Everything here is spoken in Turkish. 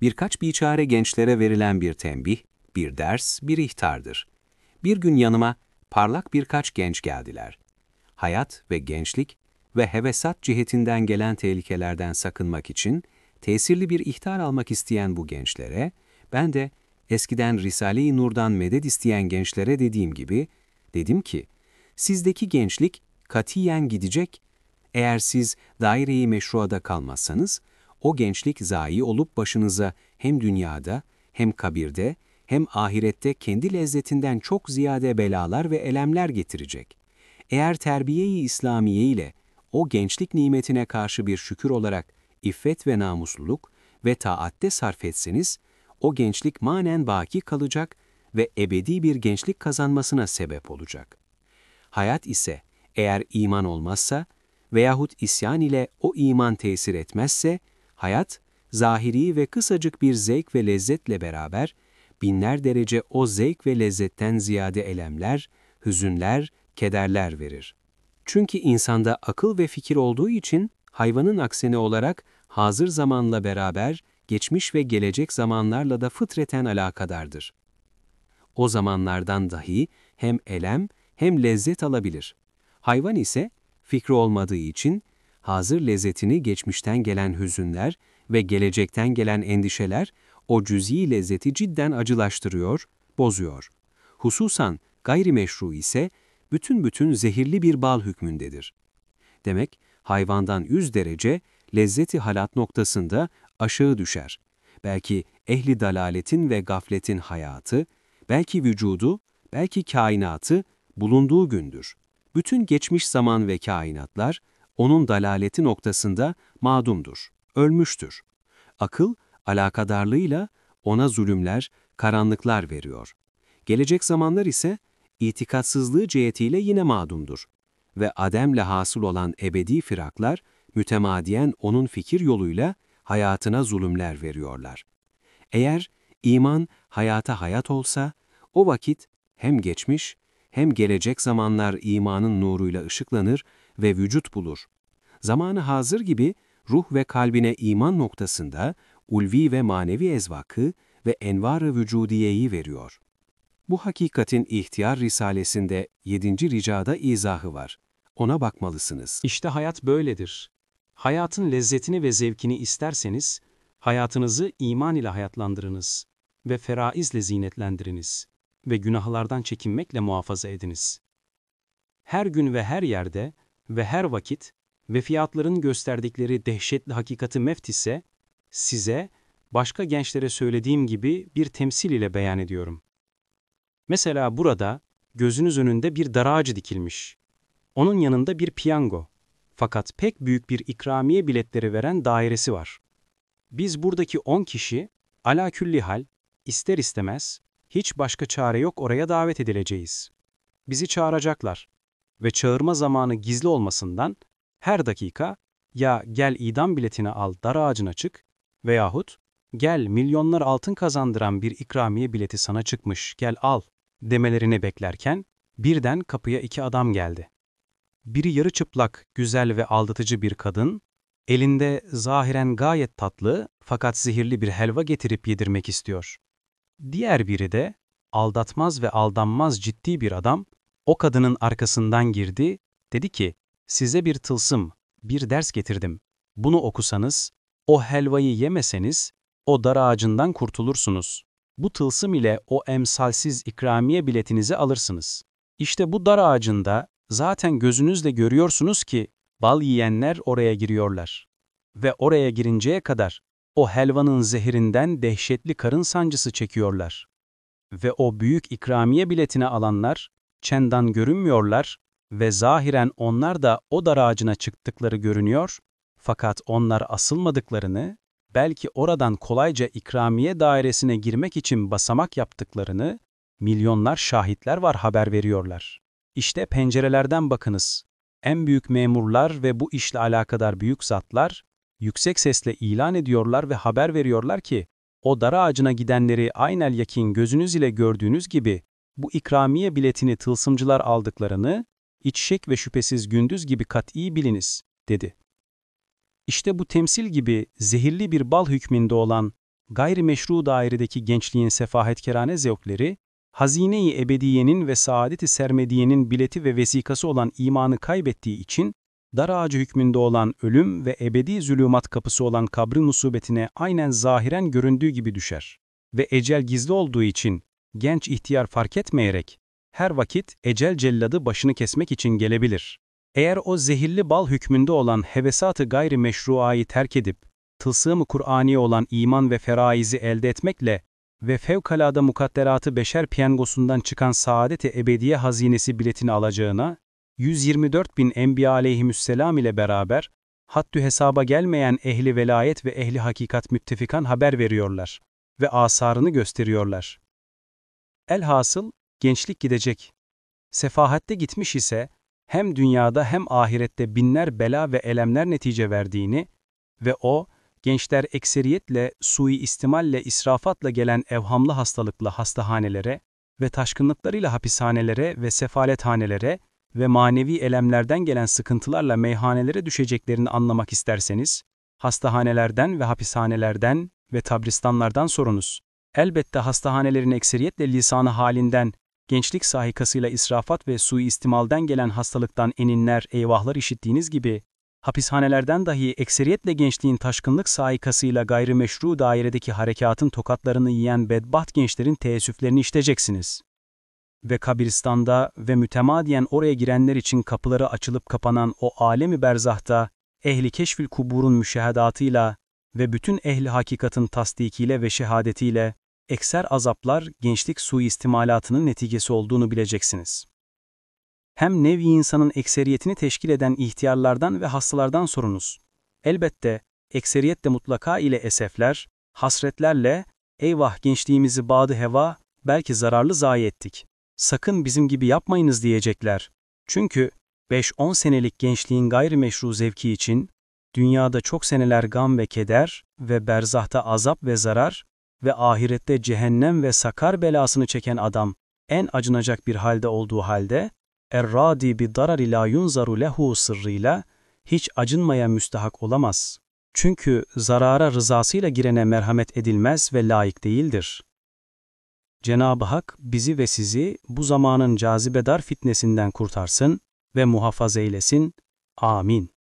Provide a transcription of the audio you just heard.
Birkaç biçare gençlere verilen bir tembih, bir ders, bir ihtardır. Bir gün yanıma parlak birkaç genç geldiler. Hayat ve gençlik ve hevesat cihetinden gelen tehlikelerden sakınmak için tesirli bir ihtar almak isteyen bu gençlere, ben de eskiden Risale-i Nur'dan medet isteyen gençlere dediğim gibi, dedim ki, sizdeki gençlik katiyen gidecek. Eğer siz daire-i meşruada kalmazsanız, o gençlik zayi olup başınıza hem dünyada, hem kabirde, hem ahirette kendi lezzetinden çok ziyade belalar ve elemler getirecek. Eğer terbiye-i İslamiye ile o gençlik nimetine karşı bir şükür olarak iffet ve namusluluk ve taatte sarf etseniz, o gençlik manen baki kalacak ve ebedi bir gençlik kazanmasına sebep olacak. Hayat ise eğer iman olmazsa veyahut isyan ile o iman tesir etmezse, hayat, zahiri ve kısacık bir zevk ve lezzetle beraber, binler derece o zevk ve lezzetten ziyade elemler, hüzünler, kederler verir. Çünkü insanda akıl ve fikir olduğu için, hayvanın aksine olarak hazır zamanla beraber, geçmiş ve gelecek zamanlarla da fıtreten alakadardır. O zamanlardan dahi hem elem hem lezzet alabilir. Hayvan ise fikri olmadığı için hazır lezzetini geçmişten gelen hüzünler ve gelecekten gelen endişeler o cüz'i lezzeti cidden acılaştırıyor, bozuyor. Hususan gayrimeşru ise bütün zehirli bir bal hükmündedir. Demek hayvandan 100 derece lezzeti halat noktasında aşağı düşer. Belki ehli dalaletin ve gafletin hayatı, belki vücudu, belki kainatı bulunduğu gündür. Bütün geçmiş zaman ve kainatlar onun dalaleti noktasında mağdumdur, ölmüştür. Akıl, alakadarlığıyla ona zulümler, karanlıklar veriyor. Gelecek zamanlar ise itikatsızlığı cihetiyle yine mağdumdur. Ve ademle hasıl olan ebedi firaklar, mütemadiyen onun fikir yoluyla hayatına zulümler veriyorlar. Eğer iman hayata hayat olsa, o vakit hem geçmiş hem gelecek zamanlar imanın nuruyla ışıklanır ve vücut bulur. Zamanı hazır gibi ruh ve kalbine iman noktasında ulvi ve manevi ezvakı ve envar-ı vücudiyeyi veriyor. Bu hakikatin İhtiyar Risalesinde 7. ricada izahı var. Ona bakmalısınız. İşte hayat böyledir. Hayatın lezzetini ve zevkini isterseniz, hayatınızı iman ile hayatlandırınız ve feraizle zinetlendiriniz ve günahlardan çekinmekle muhafaza ediniz. Her gün ve her yerde ve her vakit ve fiyatların gösterdikleri dehşetli hakikati meft ise, size, başka gençlere söylediğim gibi bir temsil ile beyan ediyorum. Mesela burada, gözünüz önünde bir dar ağacı dikilmiş. Onun yanında bir piyango. Fakat pek büyük bir ikramiye biletleri veren dairesi var. Biz buradaki 10 kişi, ala külli hal, ister istemez, hiç başka çare yok oraya davet edileceğiz. Bizi çağıracaklar ve çağırma zamanı gizli olmasından, her dakika, ya gel idam biletini al dar ağacına çık veyahut gel milyonlar altın kazandıran bir ikramiye bileti sana çıkmış gel al demelerini beklerken, birden kapıya 2 adam geldi. Biri yarı çıplak, güzel ve aldatıcı bir kadın, elinde zahiren gayet tatlı fakat zehirli bir helva getirip yedirmek istiyor. Diğer biri de aldatmaz ve aldanmaz ciddi bir adam, o kadının arkasından girdi, dedi ki, size bir tılsım, bir ders getirdim. Bunu okusanız, o helvayı yemeseniz, o dar ağacından kurtulursunuz. Bu tılsım ile o emsalsiz ikramiye biletinizi alırsınız. İşte bu dar ağacında, zaten gözünüzle görüyorsunuz ki bal yiyenler oraya giriyorlar. Ve oraya girinceye kadar o helvanın zehirinden dehşetli karın sancısı çekiyorlar. Ve o büyük ikramiye biletini alanlar çendan görünmüyorlar ve zahiren onlar da o dar ağacına çıktıkları görünüyor, fakat onlar asılmadıklarını, belki oradan kolayca ikramiye dairesine girmek için basamak yaptıklarını, milyonlar şahitler var haber veriyorlar. İşte pencerelerden bakınız. En büyük memurlar ve bu işle alakadar büyük zatlar, yüksek sesle ilan ediyorlar ve haber veriyorlar ki, o dar ağacına gidenleri aynel yakin gözünüz ile gördüğünüz gibi, bu ikramiye biletini tılsımcılar aldıklarını, hiç şek ve şüphesiz gündüz gibi kat'i biliniz, dedi. İşte bu temsil gibi zehirli bir bal hükmünde olan gayrimeşru dairedeki gençliğin sefahetkerane zevkleri, hazine-i ebediyenin ve saadet-i sermediyenin bileti ve vesikası olan imanı kaybettiği için, dar ağacı hükmünde olan ölüm ve ebedi zulümat kapısı olan kabrin musibetine aynen zahiren göründüğü gibi düşer. Ve ecel gizli olduğu için, genç ihtiyar fark etmeyerek, her vakit ecel celladı başını kesmek için gelebilir. Eğer o zehirli bal hükmünde olan hevesat-ı gayrimeşruayı terk edip, tılsım-ı Kur'ani olan iman ve feraizi elde etmekle ve fevkalade mukadderat-ı beşer piyangosundan çıkan saadet-i ebediye hazinesi biletini alacağına, 124.000 Enbiya aleyhisselam ile beraber, haddü hesaba gelmeyen ehli velayet ve ehli hakikat müttefikan haber veriyorlar ve asarını gösteriyorlar. Elhasıl, gençlik gidecek. Sefahatte gitmiş ise, hem dünyada hem ahirette binler bela ve elemler netice verdiğini ve o, gençler ekseriyetle, sui-istimalle, israfatla gelen evhamlı hastalıkla hastahanelere ve taşkınlıklarıyla hapishanelere ve sefalethanelere ve manevi elemlerden gelen sıkıntılarla meyhanelere düşeceklerini anlamak isterseniz, hastahanelerden ve hapishanelerden ve tabristanlardan sorunuz. Elbette hastahanelerin ekseriyetle lisanı halinden, gençlik sahikasıyla israfat ve suistimalden gelen hastalıktan eninler, eyvahlar işittiğiniz gibi, hapishanelerden dahi ekseriyetle gençliğin taşkınlık sahikasıyla gayrimeşru dairedeki harekatın tokatlarını yiyen bedbaht gençlerin teessüflerini işiteceksiniz. Ve kabiristanda ve mütemadiyen oraya girenler için kapıları açılıp kapanan o alemi berzahta, ehli keşfil kuburun müşehedatıyla ve bütün ehli hakikatın tasdikiyle ve şehadetiyle, ekser azaplar gençlik suistimalatının neticesi olduğunu bileceksiniz. Hem nevi insanın ekseriyetini teşkil eden ihtiyarlardan ve hastalardan sorunuz. Elbette, ekseriyette mutlaka ile esefler, hasretlerle, eyvah gençliğimizi badı heva, belki zararlı zayi ettik. Sakın bizim gibi yapmayınız diyecekler. Çünkü 5-10 senelik gençliğin gayrimeşru zevki için, dünyada çok seneler gam ve keder ve berzahta azap ve zarar ve ahirette cehennem ve sakar belasını çeken adam, en acınacak bir halde olduğu halde, er-radi bi darari la yunzaru lehu sırrıyla, hiç acınmaya müstahak olamaz. Çünkü zarara rızasıyla girene merhamet edilmez ve layık değildir. Cenab-ı Hak bizi ve sizi bu zamanın cazibedar fitnesinden kurtarsın ve muhafaza eylesin. Amin.